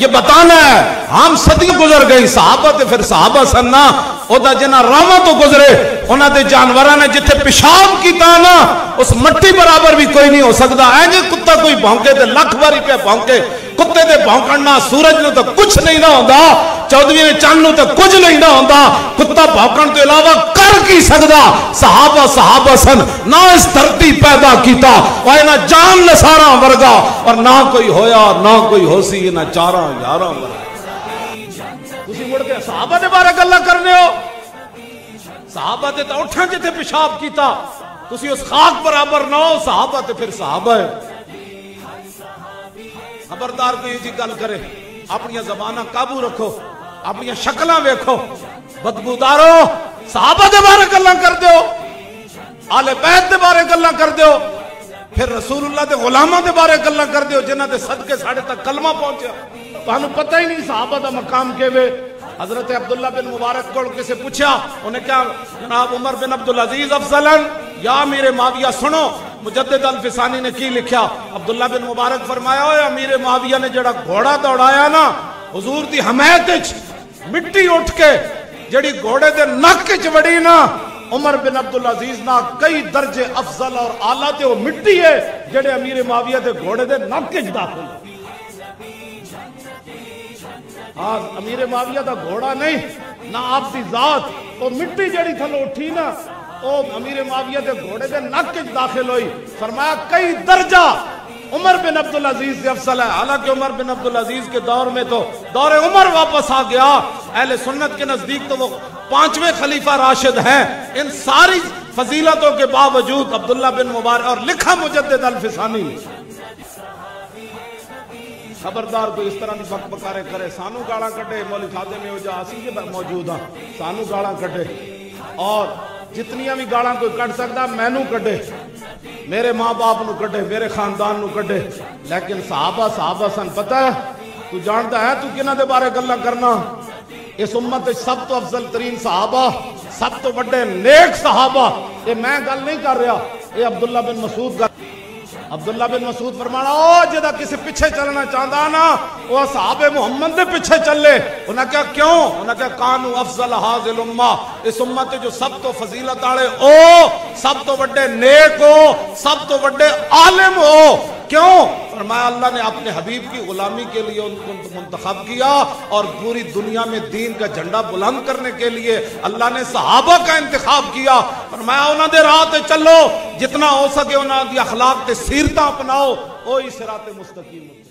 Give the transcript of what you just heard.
یہ بتانا ہے ہم صدیاں گزر گئی صحابہ تے پھر صحابہ سننا او دا جنہ راواں تو گزرے انہاں دے جانوراں نے جتھے پیشاب کیتا نا اس مٹی برابر بھی کوئی نہیں ہو سکتا اے جے کتا کوئی بھونکے تے لکھ باری پہ بھونکے کتے دے بھونکنا سورج نو تو کچھ نہیں نہ ہوندا چودھویں چاند نو تو کچھ نہیں نہ ہوندا کتا بھونکن تو علاوہ کر کی سکدا صحابہ سن نہ اس دھرتی پیدا کیتا اور نہ جان نثاراں ورگا اور نہ کوئی ہویا نہ کوئی ہو سی نہ چاراں یاراں ورگا تسی مڑ کے صحابہ دے بارے گلاں کرنے ہو صحابہ دے تے اٹھاں جتھے پیشاب کیتا تسی اس خاک برابر نہ ہو صحابہ تے پھر صحابہ ہے خبردار کوئی جی گل کرے اپنی زبانہ قابو رکھو اپنی شکلاں ویکھو بدبودارو صحابہ دے بارے گلاں کر دیو آل بیت دے بارے گلاں کر دیو پھر رسول اللہ دے غلاماں دے بارے گلاں کر دیو جنہاں دے صدقے ساڑھے تک کلمہ پہنچیا تانوں پتہ ہی نہیں صحابہ دا مقام کیوے حضرت عبداللہ بن مبارک کو کسے پوچھا انہیں کیا جناب عمر بن عبدالعزیز افضلن یا امیر معاویہ سنو مجدد الفسانی نے کی لکھیا عبداللہ بن مبارک فرمایا ہوئے امیر معاویہ نے جڑا گھوڑا دوڑایا نا حضور دی حمایت مٹی اٹھ کے جڑی گھوڑے دے نک وچ وڑی نا عمر بن عبدالعزیز نا کئی درجے افضل اور اعلیٰ تے وہ مٹی ہے جڑے امیر معاویہ دے گھوڑے دے نک وچ داخل امیر معاویہ دا گھوڑا نہیں نہ آپ دی ذات وہ مٹی جڑی تھلو اٹھی نا وہ امیر معاویہ دے گھوڑے دے نک وچ داخل ہوئی فرمایا کئی درجہ عمر بن عبدالعزیز سے افضل ہے حالانکہ عمر بن عبدالعزیز کے دور میں تو دور عمر واپس آ گیا اہل سنت کے نزدیک تو وہ 5ویں خلیفہ راشد ہیں ان ساری فضیلتوں کے باوجود عبداللہ بن مبارک اور لکھا مجدد الفسانی خبردار کوئی اس طرح کی بک بکارے کرے سانو گاڑاں کٹے مولی خادے میں ہو جا اسی کے موجود ہاں سانو گاڑاں کٹے اور جتنیاں بھی گاڑاں کوئی کٹ سکتا مینو کٹے میرے ماں باپ نو کٹے میرے خاندان نو کٹے لیکن صحابہ سن پتہ ہے تو جانتا ہے تو کنہ دے بارے گلاں کرنا اس امت سب تو افضل ترین صحابہ سب تو بڑے نیک صحابہ یہ میں گل نہیں کر رہا یہ عبداللہ بن مسعود کا عبداللہ بن مسعود فرمانا او جدہ کسی پیچھے چلنا چاہتا نا وہ صحابہ محمد دے پیچھے چلے انہاں کہا کیوں انہاں کہا کانو افضل حاضل امہ اس امت جو سب تو فضیلت آڑے او سب تو بڑے نیک ہو سب تو بڑے عالم ہو کیوں فرمایا اللہ نے اپنے حبیب کی غلامی کے لیے ان کو منتخب کیا اور پوری دنیا میں دین کا جھنڈا بلند کرنے کے لیے اللہ نے صحابہ کا انتخاب کیا فرمایا انہاں دے راہ تے چلو جتنا ہو سکے انہاں دی اخلاق تے سیرتاں اپناؤ وہی صراط مستقیم